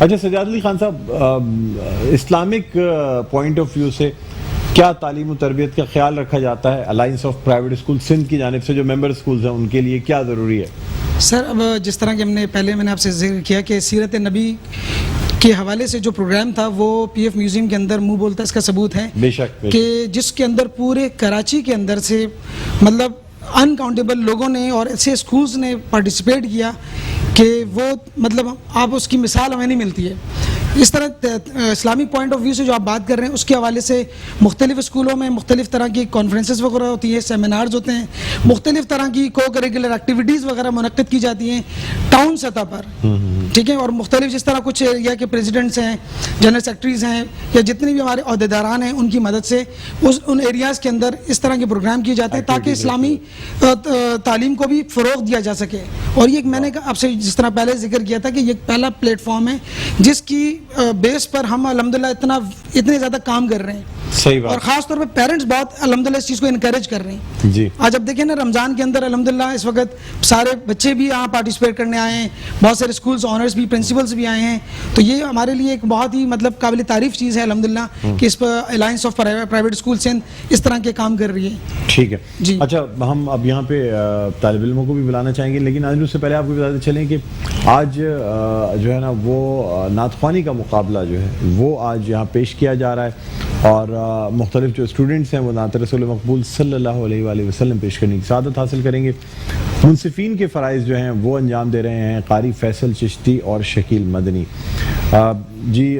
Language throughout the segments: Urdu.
اچھا سجاد علی خان صاحب، اسلامک پوائنٹ آف ویو سے کیا تعلیم و تربیت کا خیال رکھا جاتا ہے alliance of private school Sindh کی جانب سے؟ جو ممبر اسکولز ہیں ان کے لیے کیا ضروری ہے؟ سر اب جس طرح کہ ہم نے پہلے میں نے آپ سے ذکر کیا کہ سیرت نبی کے حوالے سے جو پروگرام تھا وہ پی ایف میوزیم کے اندر منہ بولتا ہے، اس کا ثبوت ہے بے شک کہ جس کے اندر پورے کراچی کے اندر سے مطلب انکاؤنٹیبل لوگوں نے اور ایسے اسکولز نے پارٹیسپیٹ کیا کہ وہ مطلب آپ اس کی مثال ہمیں نہیں ملتی ہے. اس طرح اسلامک پوائنٹ آف ویو سے جو آپ بات کر رہے ہیں اس کے حوالے سے مختلف اسکولوں میں مختلف طرح کی کانفرنسز وغیرہ ہوتی ہیں، سیمینارز ہوتے ہیں، مختلف طرح کی کو کریکولر ایکٹیویٹیز وغیرہ منعقد کی جاتی ہیں ٹاؤن سطح پر، ٹھیک ہے. اور مختلف جس طرح کچھ ایریا کے پریزیڈنٹس ہیں، جنرل سیکرٹریز ہیں، یا جتنے بھی ہمارے عہدیداران ہیں ان کی مدد سے ان ایریاز کے اندر اس طرح کے پروگرام کیے جاتے ہیں تاکہ اسلامی تعلیم کو بھی فروغ دیا جا سکے. اور یہ میں نے آپ سے جس طرح پہلے ذکر کیا تھا کہ یہ پہلا پلیٹ فارم ہے جس کی بیس پر ہم الحمدللہ اتنے زیادہ کام کر رہے ہیں. صحیح بات. اور خاص طور پہ پیرنٹس بہت الحمدللہ اس چیز کو انکریج کر رہے ہیں. جی آج اب دیکھیں نا رمضان کے اندر الحمدللہ اس وقت سارے بچے بھی یہاں پارٹیسپیٹ کرنے آئے ہیں، بہت سارے اسکولز آنرز بھی، پرنسپلز بھی آئے ہیں. تو یہ ہمارے لیے ایک بہت ہی مطلب قابل تعریف چیز ہے الحمدللہ کہ اس پر alliance of private school Sindh اس طرح کے کام کر رہی ہے. ٹھیک ہے جی. اچھا ہم اب یہاں پہ طالب علموں کو بھی بلانا چاہیں گے، لیکن آج اس سے پہلے آپ کو بتاتے چلیں کہ آج جو ہے نا وہ نعت خوانی کا مقابلہ جو ہے وہ آج یہاں پیش کیا جا رہا ہے، اور مختلف جو اسٹوڈنٹس ہیں وہ نعت رسول مقبول صلی اللہ علیہ وآلہ وسلم پیش کرنے کی سعادت حاصل کریں گے. منصفین کے فرائض جو ہیں وہ انجام دے رہے ہیں قاری فیصل چشتی اور شکیل مدنی. جی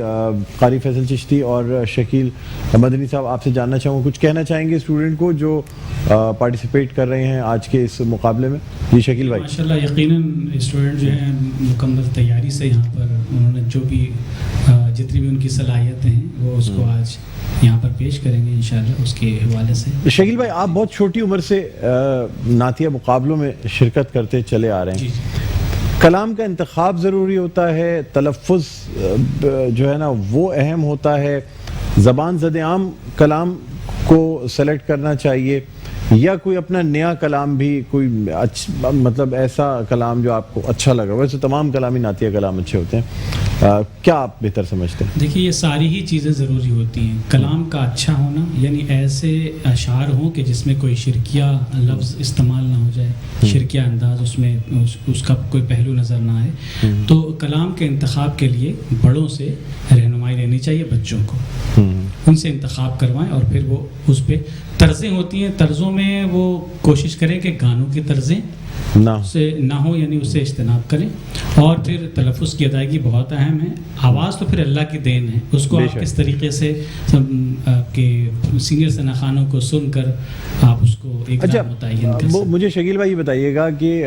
قاری فیصل چشتی اور شکیل مدنی صاحب، آپ سے جاننا چاہوں گا، کچھ کہنا چاہیں گے اسٹوڈنٹ کو جو پارٹیسپیٹ کر رہے ہیں آج کے اس مقابلے میں؟ جی شکیل بھائی. ماشاءاللہ یقیناً اسٹوڈنٹ جو ہیں مکمل تیاری سے یہاں پر انہوں نے جو بھی جتنی بھی ان کی صلاحیتیں ہیں وہ اس کو آج یہاں پر پیش کریں گے انشاءاللہ اس کے حوالے سے. شکیل بھائی، آپ بہت چھوٹی عمر سے نعتیہ مقابلوں میں شرکت کرتے چلے آ رہے ہیں. جی کلام کا انتخاب ضروری ہوتا ہے، تلفظ جو ہے نا وہ اہم ہوتا ہے، زبان زد عام کلام کو سلیکٹ کرنا چاہیے، یا کوئی اپنا نیا کلام بھی کوئی مطلب ایسا کلام جو آپ کو اچھا لگا؟ ویسے تمام کلامی نعتیہ کلام اچھے ہوتے ہیں، کیا آپ بہتر سمجھتے ہیں؟ دیکھیے یہ ساری ہی چیزیں ضروری ہوتی ہیں. کلام کا اچھا ہونا یعنی ایسے اشعار ہوں کہ جس میں کوئی شرکیہ لفظ استعمال نہ ہو جائے، شرکیہ انداز اس میں اس کا کوئی پہلو نظر نہ آئے. تو کلام کے انتخاب کے لیے بڑوں سے رہنمائی لینی چاہیے، بچوں کو ان سے انتخاب کروائیں، اور پھر وہ اس پہ طرزیں ہوتی ہیں، طرزوں میں وہ کوشش کریں کہ گانوں کی طرزیں نہ ہو، یعنی اس سے اجتناب کریں. اور پھر تلفظ کی ادائیگی بہت اہم ہے. آواز تو پھر اللہ کی دین ہے، اس کو آپ کس طریقے سے کہ سینئر ثناخانوں کو سن کر آپ اس کو ایک نام متعین کر سکیں. مجھے شکیل بھائی یہ بتائیے گا کہ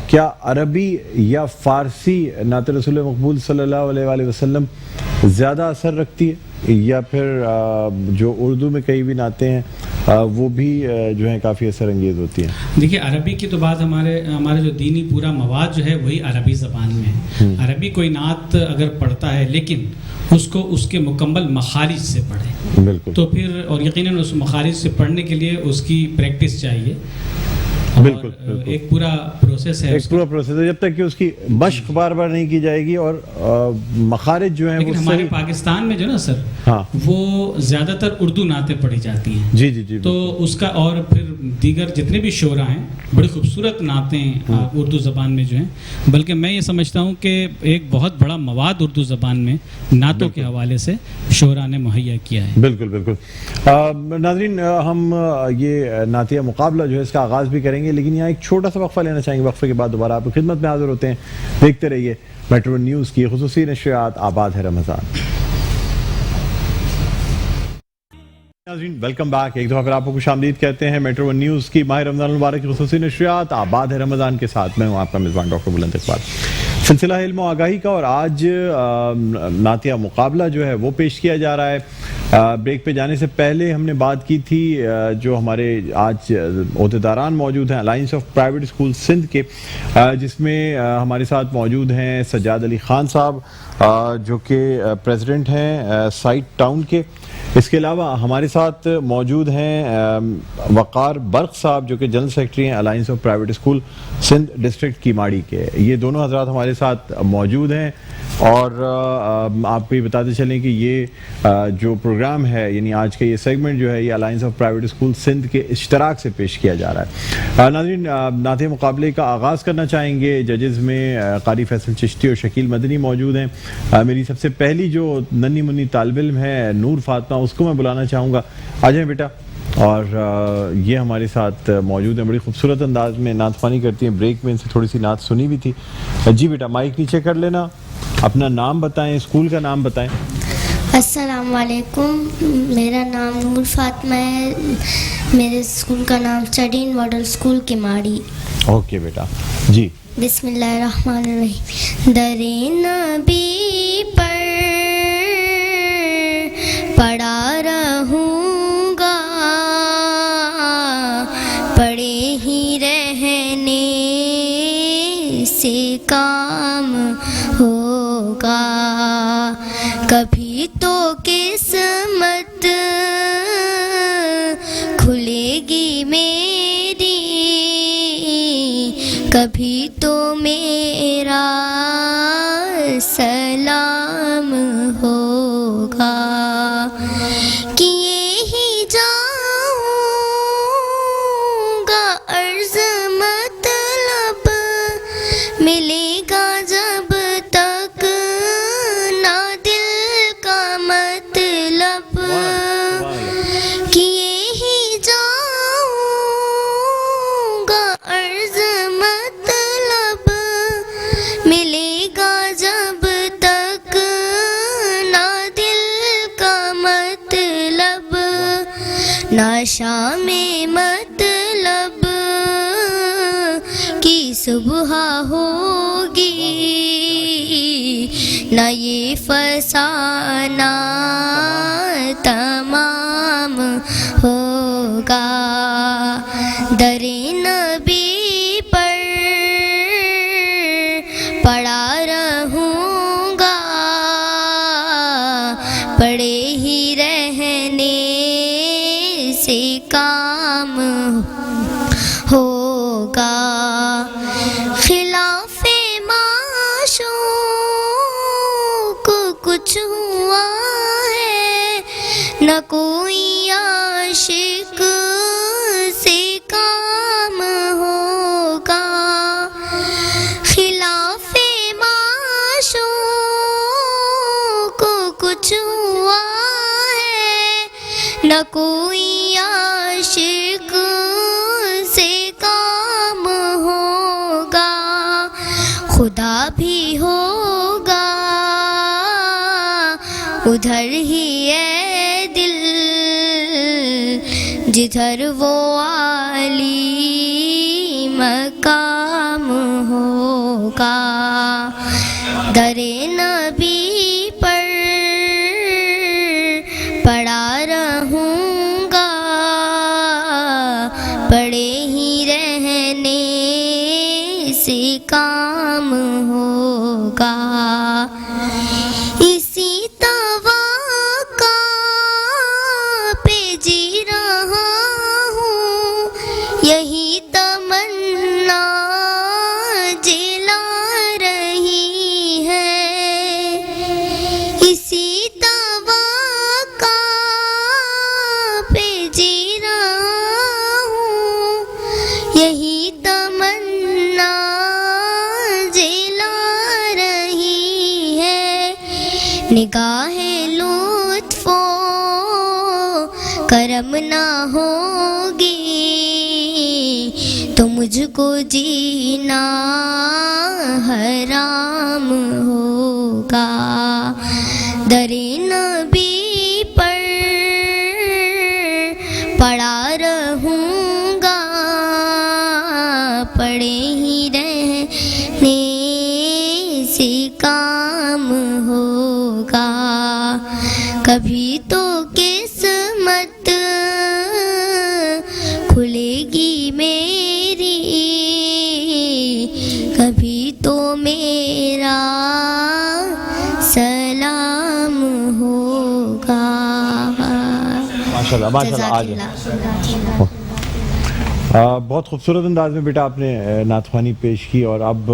کیا عربی یا فارسی نعت رسول مقبول صلی اللہ علیہ وآلہ وسلم زیادہ اثر رکھتی ہے، یا پھر جو اردو میں کئی بھی نعتیں ہیں وہ بھی جو ہیں کافی اثر انگیز ہوتی ہیں؟ دیکھیے عربی کی تو بات ہمارے جو دینی پورا مواد جو ہے وہی عربی زبان میں ہے. عربی کوئی نعت اگر پڑھتا ہے لیکن اس کو اس کے مکمل مخارج سے پڑھے، بالکل، تو پھر اور یقیناً اس مخارج سے پڑھنے کے لیے اس کی پریکٹس چاہیے. بالکل ایک پورا پروسیس ہے، ایک پورا پروسیس ہے. جب تک کہ اس کی مشق بار بار نہیں کی جائے گی اور مخارج جو ہیں لیکن وہ ہمارے پاکستان میں جو نا سر ہاں وہ زیادہ تر اردو نعتیں پڑھی جاتی ہیں. جی جی جی تو اس کا اور پھر دیگر جتنے بھی شعراء ہیں بڑی خوبصورت نعتیں اردو زبان میں جو ہیں، بلکہ میں یہ سمجھتا ہوں کہ ایک بہت بڑا مواد اردو زبان میں نعتوں کے حوالے سے شعراء نے مہیا کیا ہے. بالکل بالکل. ناظرین ہم یہ نعتیہ مقابلہ جو ہے اس کا آغاز بھی کریں گے، لیکن یہاں ایک چھوٹا سا وقفہ لینا چاہیں گے. وقفے کے بعد دوبارہ آپ کی خدمت میں حاضر ہوتے ہیں. دیکھتے رہیے میٹرو نیوز کی خصوصی نشریات آباد ہے رمضان. ناظرین ویلکم بیک، ایک دفعہ پھر آپ کو خوش آمدید کہتے ہیں میٹرو نیوز کی ماہ رمضان المبارک کی خصوصی نشریات آباد ہے رمضان کے ساتھ. میں ہوں آپ کا میزبان ڈاکٹر بلند اقبال. سلسلہ علم و آگاہی کا اور آج نعتیہ مقابلہ جو ہے وہ پیش کیا جا رہا ہے. بریک پہ جانے سے پہلے ہم نے بات کی تھی جو ہمارے آج عہدیداران موجود ہیں alliance of private school Sindh کے، جس میں ہمارے ساتھ موجود ہیں سجاد علی خان صاحب جو کہ پریزیڈنٹ ہیں سائٹ ٹاؤن کے. اس کے علاوہ ہمارے ساتھ موجود ہیں وقار برق صاحب جو کہ جنرل سیکرٹری ہیں alliance of private school Sindh district Keamari کے. یہ دونوں حضرات ہمارے ساتھ موجود ہیں اور آپ کو یہ بتاتے چلیں کہ یہ جو پروگرام ہے یعنی آج کا یہ سیگمنٹ جو ہے یہ alliance of private school Sindh کے اشتراک سے پیش کیا جا رہا ہے. ناظرین نعت مقابلے کا آغاز کرنا چاہیں گے. ججز میں قاری فیصل چشتی اور شکیل مدنی موجود ہیں. میری سب سے پہلی جو ننھی منی طالب علم ہے نور فاطمہ, اس کو میں بلانا چاہوں گا. آ جائیں بیٹا. اور یہ ہمارے ساتھ موجود ہیں, بڑی خوبصورت انداز میں نعت خوانی کرتی ہیں. بریک میں ان سے تھوڑی سی نعت سنی بھی تھی. جی بیٹا مائک نیچے کر لینا, اپنا نام بتائیں, اسکول کا نام بتائیں. السلام علیکم, میرا نام نور فاطمہ ہے, میرے اسکول کا نام چڈین ماڈل اسکول کماڑی. اوکے بیٹا جی. بسم اللہ الرحمن الرحیم. در نبی پر پڑھا رہوں گا, پڑھے ہی رہنے سے کام ہوگا, کبھی تو قسمت کھلے گی میری, کبھی تو میرا سلام ہوگا. کیے ہی جاؤں گا عرض مطلب, ملے گا جب تک نہ دل کا مطلب. کیے ہی جاؤں گا عرض مطلب, ملے گا جب تک نہ دل کا مطلب, نہ شام مطلب کی صبح ہوگی, نہ یہ فسانہ تمام ہوگا. در نبی پر پڑھا رہوں گا, پڑھے ہی رہنے سے کام ہوگا. خلاف معشوق کچھ ہوا ہے, نہ کوئی عاشق سے کام ہوگا. خلاف معشوق کچھ ہوا ہے, نہ کوئی عاشق سے کام ہوگا. خدا بھی ہوگا ادھر ہی ہے دل, جدھر وہ عالی مقام ہوگا. در نبی پر پڑھا رہوں گا, پڑھے ہی رہنے سے کام ہوگا. اسی توقع پہ جی رہا ہوں, یہی تمنا جلا رہی ہے. اسی توقع پہ جی رہا ہوں, یہی تمنا جلا رہی ہے. نگاہ لطف و کرم نہ ہوگی تو مجھ کو جینا حرام ہوگا. در نبی پر پڑھا رہوں گا, پڑھے ہی رہنے سے کام ہوگا. کبھی تو قسمت کھلے گی میری, کبھی تو میرا سلام ہوگا. ماشاءاللہ ماشاءاللہ. آ جائیں. بہت خوبصورت انداز میں بیٹا آپ نے نعت خوانی پیش کی, اور اب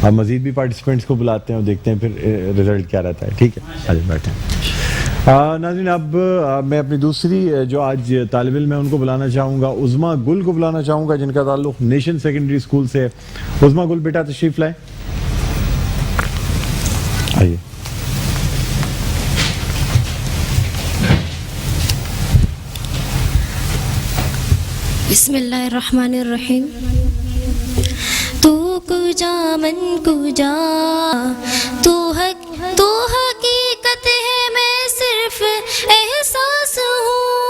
اب مزید بھی پارٹیسپینٹس کو بلاتے ہیں اور دیکھتے ہیں پھر رزلٹ کیا رہتا ہے. ٹھیک ہے, آج بیٹھیں. ناظرین, اب میں اپنی دوسری جو آج طالب علم ہے ان کو بلانا چاہوں گا, عظمیٰ گل کو بلانا چاہوں گا, جن کا تعلق نیشن سیکنڈری اسکول سے ہے. عظمیٰ گل بیٹا تشریف لائیں, آئیے. بسم اللہ الرحمن الرحیم. تو کجا من کجا, تو حقیقت ہے, میں صرف احساس ہوں.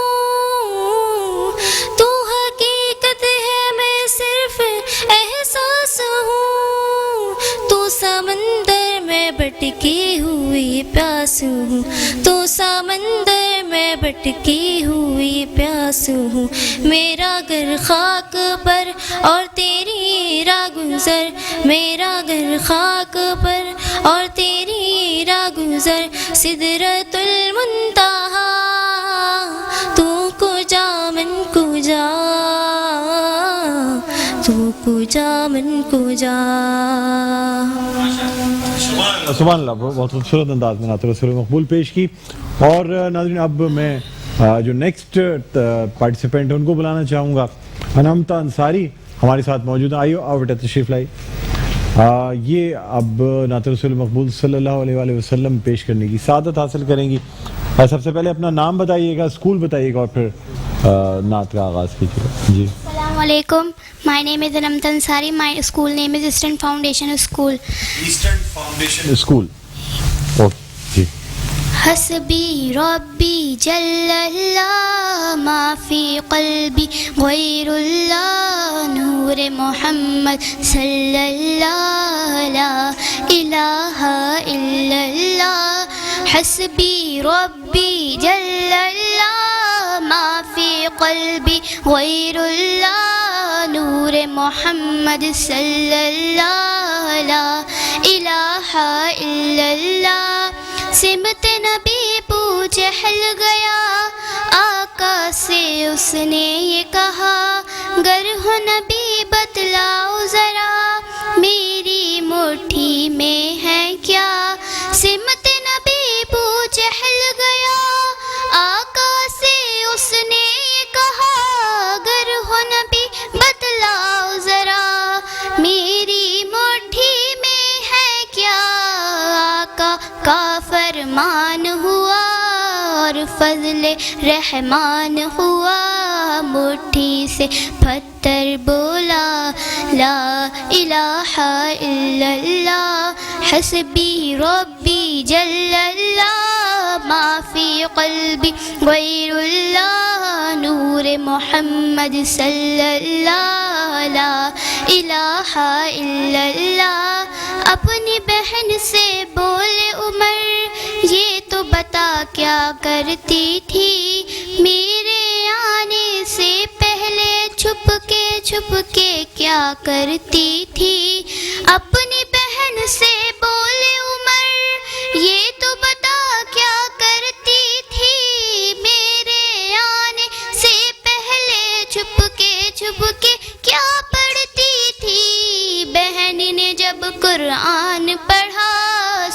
تو حقیقت ہے, میں صرف احساس ہوں. تو سمندر میں بھٹکی ہوئی پیاس ہوں. تو سمندر میں بھٹکی ہوئی پیاس ہوں. میرا گھر خاک پر اور تیری راہ گزر, میرا گھر خاک پر اور تیری راہ گزر. سدرۃ المنتہا, تو کجا من کجا, تو کجا من کجا. سبحان اللہ, بہت خوبصورت انداز میں نعت رسول مقبول پیش کی. اور ناظرین, اب میں جو نیکسٹ پارٹیسپینٹ ہیں ان کو بلانا چاہوں گا. انامتا انصاری ہمارے ساتھ موجود ہیں. آئیو, آؤ بیٹا تشریف لائی. یہ اب نعت رسول مقبول صلی اللہ علیہ وآلہ وسلم پیش کرنے کی سعادت حاصل کریں گی. سب سے پہلے اپنا نام بتائیے گا, اسکول بتائیے گا, اور پھر نعت کا آغاز کیجیے گا. جی, السلام علیکم. My name is Anamta Ansari. My school name is Eastern Foundation school. School. Okay جی. حسبی ربی جل اللہ, ما فی قلبی غیر اللہ, نور محمد صلی اللہ, لا الہ الا اللہ. حسبی ربی جل اللہ, ما فی قلبی غیر اللہ, نور محمد صلی اللہ, لا الہ الا اللہ. سمت نبی پو چہل گیا, آقا سے اس نے یہ کہا, گر ہو نبی بتلاؤ ذرا, میری مٹھی میں ہے کیا. سمت نبی پو چہل گیا, آقا سے اس نے یہ کہا, گر ہو نبی بتلاؤ ذرا, میری مٹھی میں ہے کیا. آقا کا فرمان ہوا اور فضل رحمان ہوا, مٹھی سے پتھر بولا, لا الہ الا اللہ. حسبی ربی جل اللہ, ما فی قلبی غیر اللہ, نور محمد صلی اللہ, لا الہ الا اللہ. اپنی بہن سے بولے عمر, یہ تو بتا کیا کرتی تھی, میرے آنے سے پہلے چھپ کے کیا کرتی تھی. اپنی بہن سے بولے عمر, یہ تو بتا کیا کرتی تھی, میرے آنے سے پہلے چھپ کے کیا پڑھتی تھی. بہن نے جب قرآن پڑھا,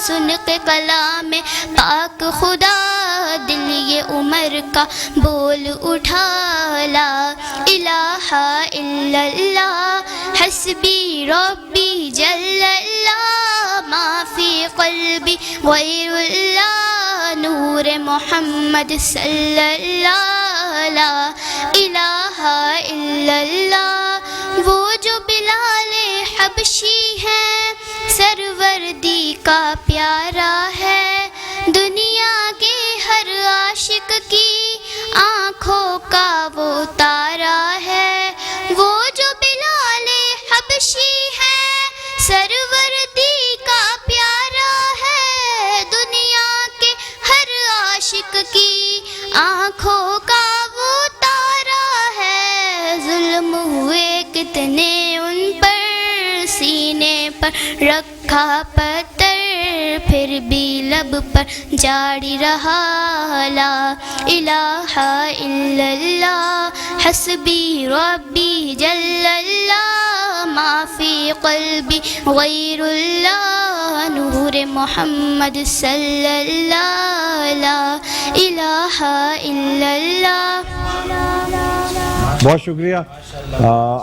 سن کے کلام پاک خدا, دل یہ عمر کا بول اٹھا, لا الہ الا اللہ. حسبی ربی جل اللہ, ما فی قلبی غیر اللہ, نور محمد صلی اللہ, لا الہ الا اللہ. وہ جو بلال حبشی ہے, سروردی کا پیارا ہے, دنیا کے ہر عاشق کی آنکھوں کا وہ تارا ہے. وہ جو بلال حبشی ہے, سروردی کا پیارا ہے, دنیا کے ہر عاشق کی آنکھوں کا وہ تارا ہے. ظلم ہوئے کتنے ان پر, سینے پر رکھا پتھر, پھر بھی لب پر جاری رہا, لا الہ الا اللہ. حسبی ربی جل اللہ, ما في قلبي غير الله نور محمد صلى الله لا إله إلا الله. بہت شکریہ.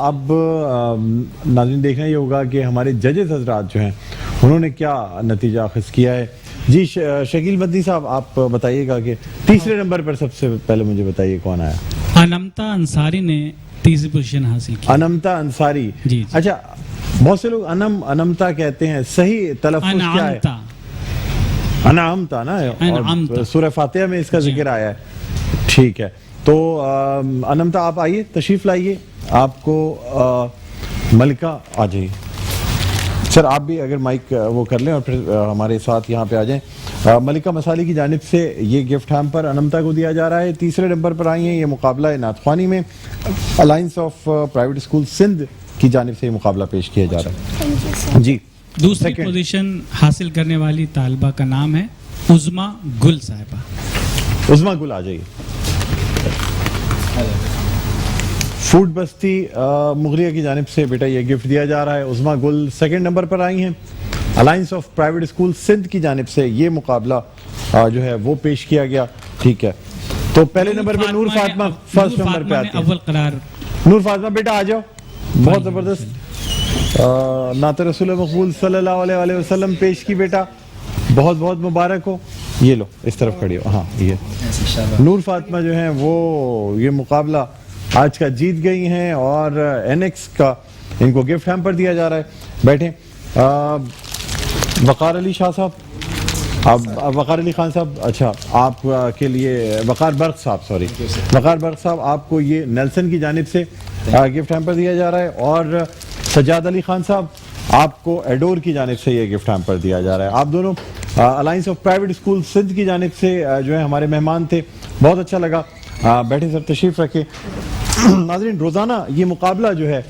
اب ناظرین دیکھنا یہ ہوگا کہ ہمارے ججز حضرات جو ہیں انہوں نے کیا نتیجہ اخذ کیا ہے. جی شکیل مدنی صاحب آپ بتائیے گا کہ تیسرے نمبر پر سب سے پہلے مجھے بتائیے کون آیا. انمتا انصاری نے تیسری پوزیشن حاصل کی. انمتا انصاری. جی. اچھا بہت سے لوگ انمتا کہتے ہیں, صحیح تلفظ کیا ہے؟ انعمتا نا, اور سورہ فاتحہ میں اس کا ذکر آیا ہے. ٹھیک ہے, تو انمتا آپ آئیے, تشریف لائیے. آپ کو ملکہ آ جائیے سر, آپ بھی اگر مائک وہ کر لیں اور پھر ہمارے ساتھ یہاں پہ آ جائیں. ملکہ مسالی کی جانب سے یہ گفٹ ہیمپر انمتا کو دیا جا رہا ہے. تیسرے نمبر پر آئی ہیں, یہ مقابلہ ہے نعت خوانی میں. Alliance of private school Sindh کی جانب سے یہ مقابلہ پیش کیا جا رہا ہے. جی دوسری پوزیشن حاصل کرنے والی طالبہ کا نام ہے عظما گل صاحبہ. عظما گل آ جائیے. فوڈ بستی مغلیہ کی جانب سے بیٹا یہ گفٹ دیا جا رہا ہے. عظما گل سیکنڈ نمبر پر آئی ہیں. Alliance of private school Sindh کی جانب سے یہ مقابلہ جو ہے وہ پیش کیا گیا. ٹھیک ہے, تو پہلے نمبر پہ نور فاطمہ فرسٹ نمبر پہ آتی اول قرار. نور فاطمہ بیٹا آ جاؤ, بہت زبردست نعت رسول مقبول صلی اللہ علیہ وسلم پیش کی بیٹا, بہت بہت مبارک ہو. یہ لو اس طرف کھڑی ہو. ہاں یہ نور فاطمہ جو ہیں وہ یہ مقابلہ آج کا جیت گئی ہیں اور این ایکس کا ان کو گفٹ ہیمپر دیا جا رہا ہے. بیٹھیں. وقار علی شاہ صاحب, اب وقار علی خان صاحب, اچھا آپ کے لیے وقار برق صاحب, سوری وقار برق صاحب, آپ کو یہ نیلسن کی جانب سے گفٹ ہیمپر دیا جا رہا ہے. اور سجاد علی خان صاحب, آپ کو ایڈور کی جانب سے یہ گفٹ ہیمپر دیا جا رہا ہے. آپ دونوں alliance of private school Sindh کی جانب سے جو ہے ہمارے مہمان تھے, بہت اچھا لگا. بیٹھے سر, تشریف رکھیں. ناظرین روزانہ یہ مقابلہ جو ہے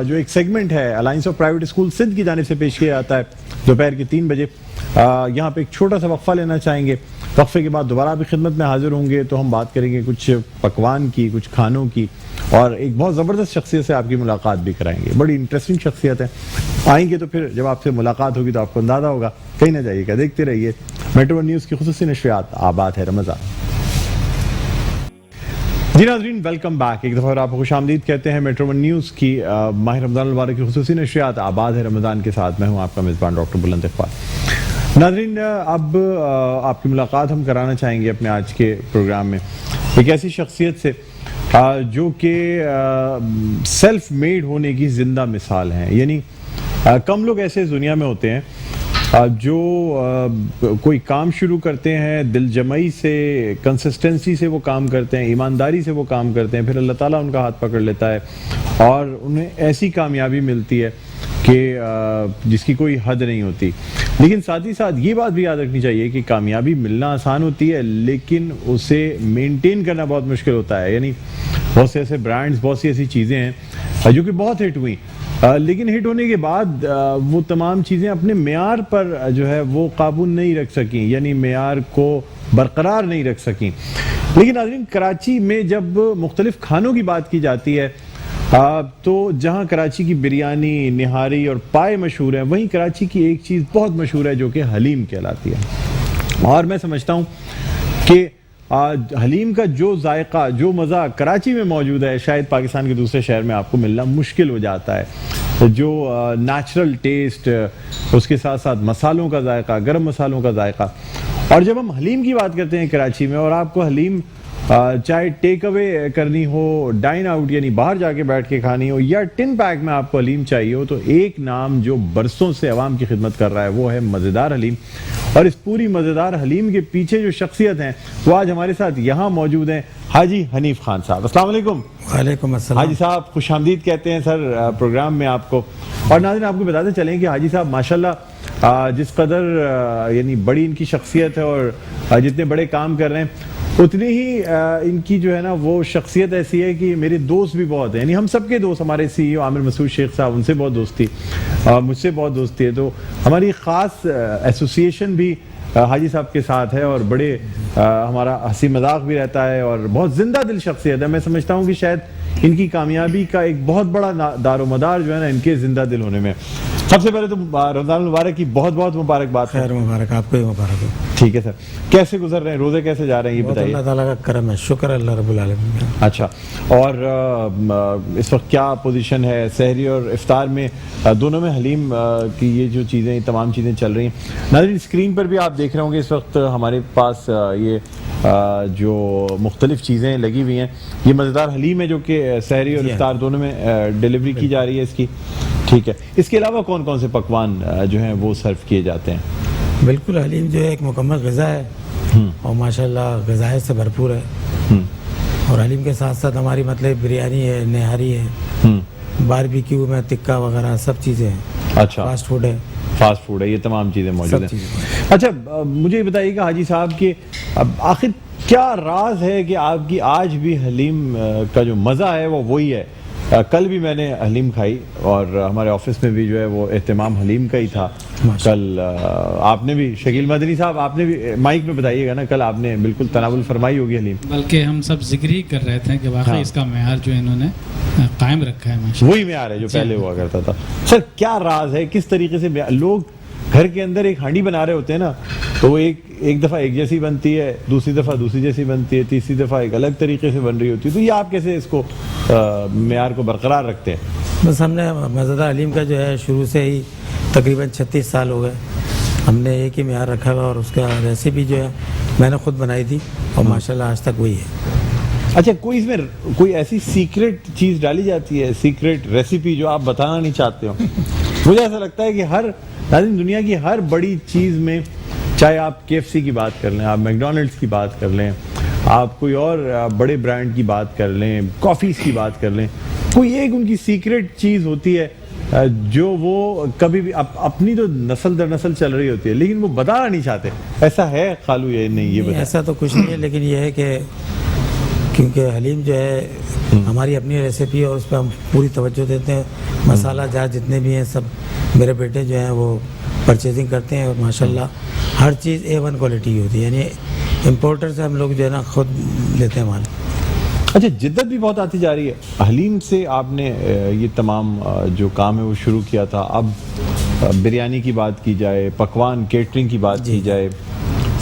جو ایک سیگمنٹ ہے alliance of private school Sindh کی جانب سے پیش کیا جاتا ہے دوپہر کے 3 بجے. یہاں پہ ایک چھوٹا سا وقفہ لینا چاہیں گے. وقفے کے بعد دوبارہ آپ کی خدمت میں حاضر ہوں گے تو ہم بات کریں گے کچھ پکوان کی, کچھ کھانوں کی, اور ایک بہت زبردست شخصیت سے آپ کی ملاقات بھی کرائیں گے. بڑی انٹرسٹنگ شخصیت ہے. آئیں گے تو پھر جب آپ سے ملاقات ہوگی تو آپ کو اندازہ ہوگا. کہیں نہ جائیے گا, دیکھتے رہیے میٹرو نیوز کی خصوصی نشریات. آباد ہے رمضان. جی ناظرین ویلکم بیک. ایک دفعہ آپ کو خوش آمدید کہتے ہیں میٹرو ون نیوز کی ماہ رمضان المبارک کی خصوصی نشریات آباد ہے رمضان کے ساتھ. میں ہوں آپ کا میزبان ڈاکٹر بلند اقبال. ناظرین اب آپ کی ملاقات ہم کرانا چاہیں گے اپنے آج کے پروگرام میں ایک ایسی شخصیت سے جو کہ سیلف میڈ ہونے کی زندہ مثال ہیں. یعنی کم لوگ ایسے اس دنیا میں ہوتے ہیں جو کوئی کام شروع کرتے ہیں, دل جمعی سے, کنسسٹنسی سے وہ کام کرتے ہیں, ایمانداری سے وہ کام کرتے ہیں, پھر اللہ تعالیٰ ان کا ہاتھ پکڑ لیتا ہے اور انہیں ایسی کامیابی ملتی ہے کہ جس کی کوئی حد نہیں ہوتی. لیکن ساتھ ہی ساتھ یہ بات بھی یاد رکھنی چاہیے کہ کامیابی ملنا آسان ہوتی ہے لیکن اسے مینٹین کرنا بہت مشکل ہوتا ہے. یعنی بہت سے ایسے برانڈز, بہت سی ایسی چیزیں ہیں جو کہ بہت ہٹ ہوئیں, لیکن ہٹ ہونے کے بعد وہ تمام چیزیں اپنے معیار پر جو ہے وہ قابو نہیں رکھ سکیں, یعنی معیار کو برقرار نہیں رکھ سکیں. لیکن ناظرین کراچی میں جب مختلف کھانوں کی بات کی جاتی ہے تو جہاں کراچی کی بریانی, نہاری اور پائے مشہور ہیں, وہیں کراچی کی ایک چیز بہت مشہور ہے جو کہ حلیم کہلاتی ہے. اور میں سمجھتا ہوں کہ حلیم کا جو ذائقہ, جو مزہ کراچی میں موجود ہے شاید پاکستان کے دوسرے شہر میں آپ کو ملنا مشکل ہو جاتا ہے. جو نیچرل ٹیسٹ, اس کے ساتھ ساتھ مسالوں کا ذائقہ, گرم مسالوں کا ذائقہ. اور جب ہم حلیم کی بات کرتے ہیں کراچی میں اور آپ کو حلیم چاہے ٹیک اوے کرنی ہو, ڈائن آؤٹ یعنی باہر جا کے بیٹھ کے کھانی ہو, یا ٹن پیک میں آپ کو حلیم چاہیے ہو, تو ایک نام جو برسوں سے عوام کی خدمت کر رہا ہے وہ ہے مزیدار حلیم. اور اس پوری مزیدار حلیم کے پیچھے جو شخصیت ہیں وہ آج ہمارے ساتھ یہاں موجود ہیں, حاجی حنیف خان صاحب. السلام علیکم. وعلیکم السلام. حاجی صاحب خوش آمدید کہتے ہیں سر پروگرام میں آپ کو. اور ناظرین آپ کو بتاتے چلیں کہ حاجی صاحب ماشاءاللہ جس قدر یعنی بڑی ان کی شخصیت ہے اور جتنے بڑے کام کر رہے ہیں اتنی ہی ان کی جو ہے نا وہ شخصیت ایسی ہے کہ میرے دوست بھی بہت ہیں. یعنی ہم سب کے دوست, ہمارے سی ای او عامر مسعود شیخ صاحب, ان سے بہت دوستی, مجھ سے بہت دوستی ہے. تو ہماری خاص ایسوسیشن بھی حاجی صاحب کے ساتھ ہے اور بڑے ہمارا ہنسی مذاق بھی رہتا ہے اور بہت زندہ دل شخصیت ہے. میں سمجھتا ہوں کہ شاید ان کی کامیابی کا ایک بہت بڑا دار و مدار جو ہے نا ان کے زندہ دل ہونے میں. سب سے پہلے تو رمضان المبارک کی بہت بہت مبارکباد. خیر مبارک, آپ کو ہی مبارک ہو. ٹھیک ہے سر, کیسے گزر رہے ہیں, روزے کیسے جا رہے ہیں یہ بتائیے. اللہ تعالیٰ کا کرم ہے, شکر اللہ رب العالمین کا. اچھا, اور اس وقت کیا پوزیشن ہے سحری اور افطار میں, دونوں میں حلیم کی یہ جو چیزیں تمام چیزیں چل رہی ہیں. ناظرین اسکرین پر بھی آپ دیکھ رہے ہوں گے اس وقت ہمارے پاس یہ جو مختلف چیزیں لگی ہوئی ہیں. یہ مزیدار حلیم ہے جو کہ سحری اور افطار دونوں میں ڈیلیوری کی جا رہی ہے اس کی. ٹھیک ہے, اس کے علاوہ کون کون سے پکوان جو ہیں وہ سرو کیے جاتے ہیں؟ بالکل, حلیم جو ہے ایک مکمل غذا ہے اور ماشاءاللہ غذائیت سے بھرپور ہے. اور حلیم کے ساتھ ساتھ ہماری مطلب بریانی ہے, نہاری ہے, باربیکیو میں ٹکا وغیرہ سب چیزیں ہیں. اچھا, فاسٹ فوڈ ہے. فاسٹ فوڈ ہے, یہ تمام چیزیں موجود ہیں. اچھا, مجھے یہ بتائیے کہ حاجی صاحب کہ آخر کیا راز ہے کہ آپ کی آج بھی حلیم کا جو مزہ ہے وہ وہی ہے؟ کل بھی میں نے حلیم کھائی اور ہمارے آفس میں بھی جو ہے وہ اہتمام حلیم کا ہی تھا. کل آپ نے بھی, شکیل مدنی صاحب آپ نے بھی مائک میں بتائیے گا نا, کل آپ نے بالکل تناول فرمائی ہوگی حلیم. بلکہ ہم سب ذکر ہی کر رہے تھے کہ واقعی اس کا معیار جو انہوں نے قائم رکھا ہے, وہی معیار ہے جو پہلے ہوا کرتا تھا. سر کیا راز ہے, کس طریقے سے لوگ گھر کے اندر ایک ہانڈی بنا رہے ہوتے ہیں نا, تو وہ ایک دفعہ ایک جیسی بنتی ہے, دوسری دفعہ دوسری جیسی بنتی ہے, تیسری دفعہ ایک الگ طریقے سے بن رہی ہوتی ہے, تو یہ آپ کیسے اس کو معیار کو برقرار رکھتے ہیں؟ بس ہم نے مزیدار حلیم کا جو ہے شروع سے ہی تقریباً 36 سال ہو گئے ہم نے ایک ہی معیار رکھا ہوا, اور اس کا ریسیپی جو ہے میں نے خود بنائی تھی اور ماشاءاللہ آج تک وہی ہے. اچھا, کوئی اس میں کوئی ایسی سیکرٹ چیز ڈالی جاتی ہے, سیکرٹ ریسیپی جو آپ بتانا نہیں چاہتے ہو؟ مجھے ایسا لگتا ہے کہ دنیا کی ہر بڑی چیز میں, چاہے آپ KFC کی بات کر لیں, آپ میکڈونلڈس کی بات کر لیں, آپ کوئی اور بڑے برانڈ کی بات کر لیں, کافیز کی بات کر لیں, کوئی ایک ان کی سیکرٹ چیز ہوتی ہے جو وہ کبھی بھی اپنی تو نسل در نسل چل رہی ہوتی ہے لیکن وہ بتانا نہیں چاہتے. ایسا ہے خالو یا نہیں؟ یہ بتا. ایسا تو کچھ نہیں ہے, لیکن یہ ہے کہ کیونکہ حلیم جو ہے ہماری اپنی ریسیپی اور اس پہ ہم پوری توجہ دیتے ہیں. مسالہ جات جتنے بھی ہیں سب میرے بیٹے جو ہیں وہ پرچیزنگ کرتے ہیں, اور ماشاءاللہ ہر چیز A1 کوالٹی کی ہوتی ہے, یعنی امپورٹر سے ہم لوگ جو ہے نا خود لیتے ہیں مال. اچھا, جدت بھی بہت آتی جا رہی ہے. حلیم سے آپ نے یہ تمام جو کام ہے وہ شروع کیا تھا, اب بریانی کی بات کی جائے, پکوان کیٹرنگ کی بات کی جائے,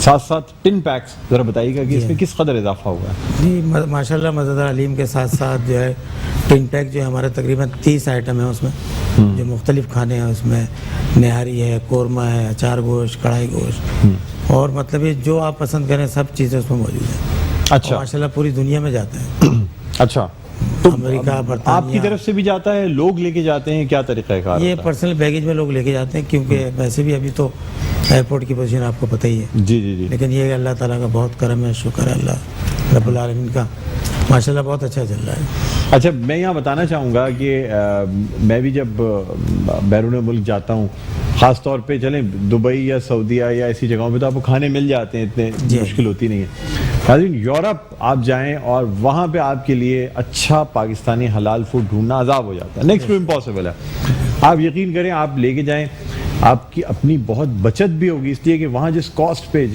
ساتھ ساتھ ٹن پیکس, ذرا بتائیے گا کہ اس میں کس قدر اضافہ ہوا ہے؟ جی ماشاءاللہ مزیدار حلیم کے ساتھ ساتھ جو ہے ٹن پیک جو ہے ہمارے تقریباً 30 آئٹم ہیں اس میں, جو مختلف کھانے ہیں. اس میں نہاری ہے, قورمہ ہے, اچار گوشت, کڑھائی گوشت, اور مطلب یہ جو آپ پسند کریں سب چیزیں اس میں موجود ہیں. اچھا, ماشاءاللہ پوری دنیا میں جاتے ہیں. اچھا, تو امریکہ, برطانیہ. آپ کی طرف سے بھی جاتا ہے, لوگ لے کے جاتے ہیں, کیا طریقہ کار؟ یہ پرسنل بیگیج میں لوگ لے کے جاتے ہیں, کیونکہ ویسے بھی ابھی تو ایئرپورٹ کی پوزیشن آپ کو پتہ ہی ہے. جی جی جی. لیکن یہ اللہ تعالیٰ کا بہت کرم ہے, شکر ہے اللہ رب العالمین کا, ماشاءاللہ بہت اچھا چل رہا ہے. اچھا, میں یہاں بتانا چاہوں گا کہ میں بھی جب بیرون ملک جاتا ہوں, خاص طور پہ چلیں دبئی یا سعودیہ یا ایسی جگہوں پہ, تو آپ کو کھانے مل جاتے ہیں, اتنے مشکل ہوتی نہیں ہے. حاضرین, یورپ آپ جائیں اور وہاں پہ آپ کے لیے اچھا پاکستانی حلال فوڈ ڈھونڈنا عذاب ہو جاتا ہے, نیکسٹ ٹو امپاسبل ہے. آپ یقین کریں, آپ لے کے جائیں, آپ کی اپنی بہت بچت بھی ہوگی, اس لیے کہ وہاں جس کاسٹ پہ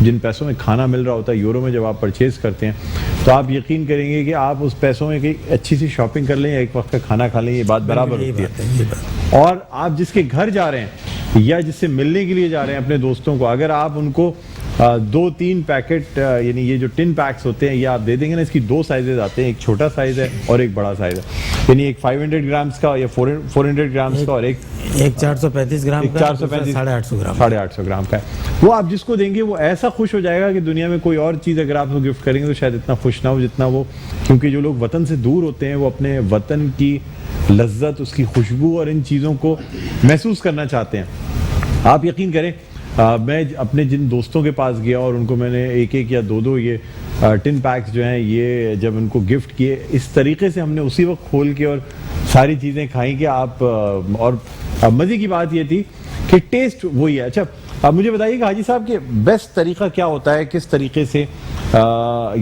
جن پیسوں میں کھانا مل رہا ہوتا ہے, یورو میں جب آپ پرچیز کرتے ہیں, تو آپ یقین کریں گے کہ آپ اس پیسوں میں ایک اچھی سی شاپنگ کر لیں یا ایک وقت کا کھانا کھا لیں, یہ بات برابر ہوتی ہے. اور آپ جس کے گھر جا رہے ہیں یا جس سے ملنے کے لیے جا رہے ہیں اپنے دوستوں کو, اگر آپ ان کو 2-3 پیکٹ یعنی یہ جو ٹن پیکس ہوتے ہیں یہ آپ دے دیں گے نا, اس کی 2 سائزز آتے ہیں, ایک چھوٹا سائز ہے اور ایک بڑا سائز ہے, یعنی ایک 500 گرامز کا یا 400 گرامز کا, اور ایک 435 گرام کا, 850 گرام 850 گرام کا ہے. وہ آپ جس کو دیں گے وہ ایسا خوش ہو جائے گا کہ دنیا میں کوئی اور چیز اگر آپ کو گفٹ کریں گے تو شاید اتنا خوش نہ ہو جتنا وہ, کیونکہ جو لوگ وطن سے دور ہوتے ہیں وہ اپنے وطن کی لذت, اس کی خوشبو اور ان چیزوں کو محسوس کرنا چاہتے ہیں. آپ یقین کریں, میں اپنے جن دوستوں کے پاس گیا اور ان کو میں نے 1-1 یا 2-2 یہ ٹن پیکس جو ہیں یہ جب ان کو گفٹ کیے, اس طریقے سے ہم نے اسی وقت کھول کے اور ساری چیزیں کھائیں کہ آپ, اور مزے کی بات یہ تھی کہ ٹیسٹ وہی ہے. اچھا, اب مجھے بتائیے کہ حاجی صاحب کہ بیسٹ طریقہ کیا ہوتا ہے, کس طریقے سے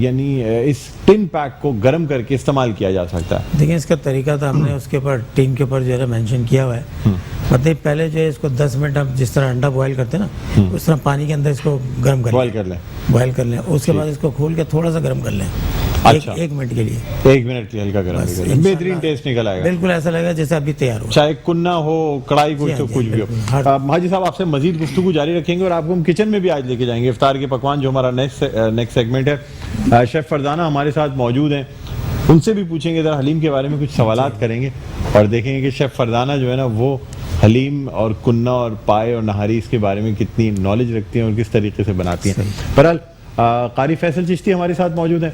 یعنی اس ٹن پیک کو گرم کر کے استعمال کیا جا سکتا ہے؟ دیکھیں اس کا طریقہ تو ہم نے اس کے اوپر ٹین کے اوپر جو ہے مینشن کیا ہوا ہے. مطلب پہلے جو ہے اس کو 10 منٹ ہم جس طرح انڈا بوائل کرتے ہیں نا, اس طرح پانی کے اندر اس کو گرم بوائل کر لیں, بوائل کر لیں. اس کے بعد اس کو کھول کے تھوڑا سا گرم کر لیں, اچھا, 1 منٹ کے لیے, 1 منٹ کے ہلکا گرم کر لیں, بہترین ٹیسٹ نکل آئے گا. بالکل ایسا لگے گا جیسے ابھی تیار ہو, چاہے کننا ہو, کڑھائی کچھ تو کچھ بھی ہو. حاجی صاحب آپ سے مزید گفتگو جاری رکھیں گے اور آپ کو ہم کچن میں بھی آج لے کے جائیں گے. افطار کے پکوان جو ہمارا نیکسٹ سیگمنٹ ہے, شیف فرزانہ ہمارے ساتھ موجود ہیں, ان سے بھی پوچھیں گے, ذرا حلیم کے بارے میں کچھ سوالات کریں گے اور دیکھیں گے کہ شیف فرزانہ جو ہے نا وہ حلیم اور کنہ اور پائے اور نہاری اس کے بارے میں کتنی نالج رکھتی ہیں اور کس طریقے سے بناتی ہیں. بہرحال قاری فیصل چشتی ہمارے ساتھ موجود ہیں.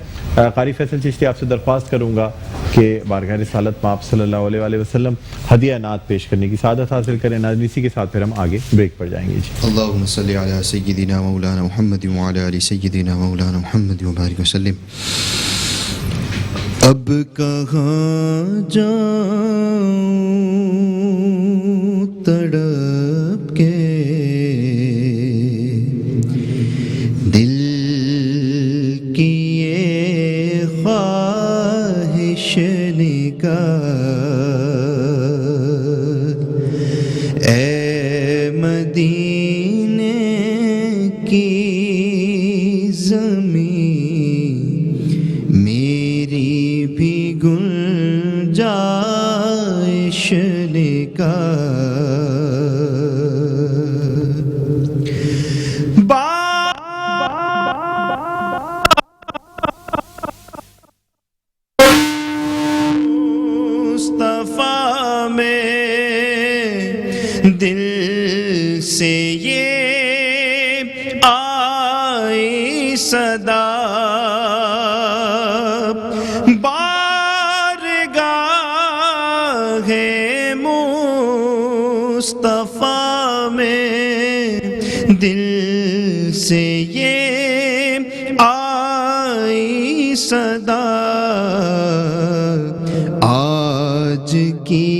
قاری فیصل چشتی, آپ سے درخواست کروں گا کہ بارگاہ رسالت میں آپ صلی اللہ علیہ وآلہ وسلم ہدیہ نعت پیش کرنے کی سعادت حاصل کریں. ناظرین اسی کے ساتھ پھر ہم آگے بریک پر جائیں گے. جی اللہم صلی علی سیدنا مولانا محمد وعلی آل سیدنا مولانا محمد وبارک وسلم. اب کہاں جاؤں تڑپ کے دل کی یہ خواہش نکال, اے مدینے کی زمین میری بھی گنجائش نکال. مصطفیٰ میں دل سے یہ آئی صدا, بارگاہ مصطفیٰ میں دل سے یہ آئی صدا, آج کی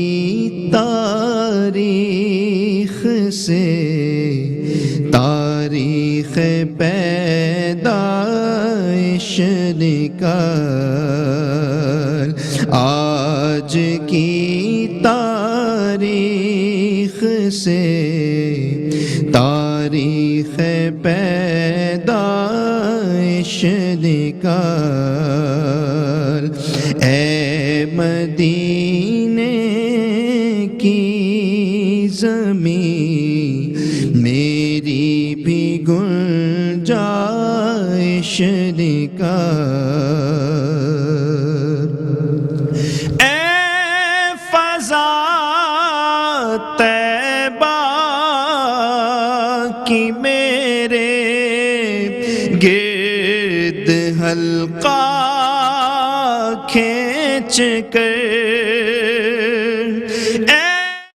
تاریخ سے تاریخ پیدائش نکال, آج کی تاریخ سے تاریخ پیدائش نکال, اے مدینے کی زمین میری بھی گنجائش نکال. اے فضا طیبہ کی میرے گرد حلقہ کھینچ کر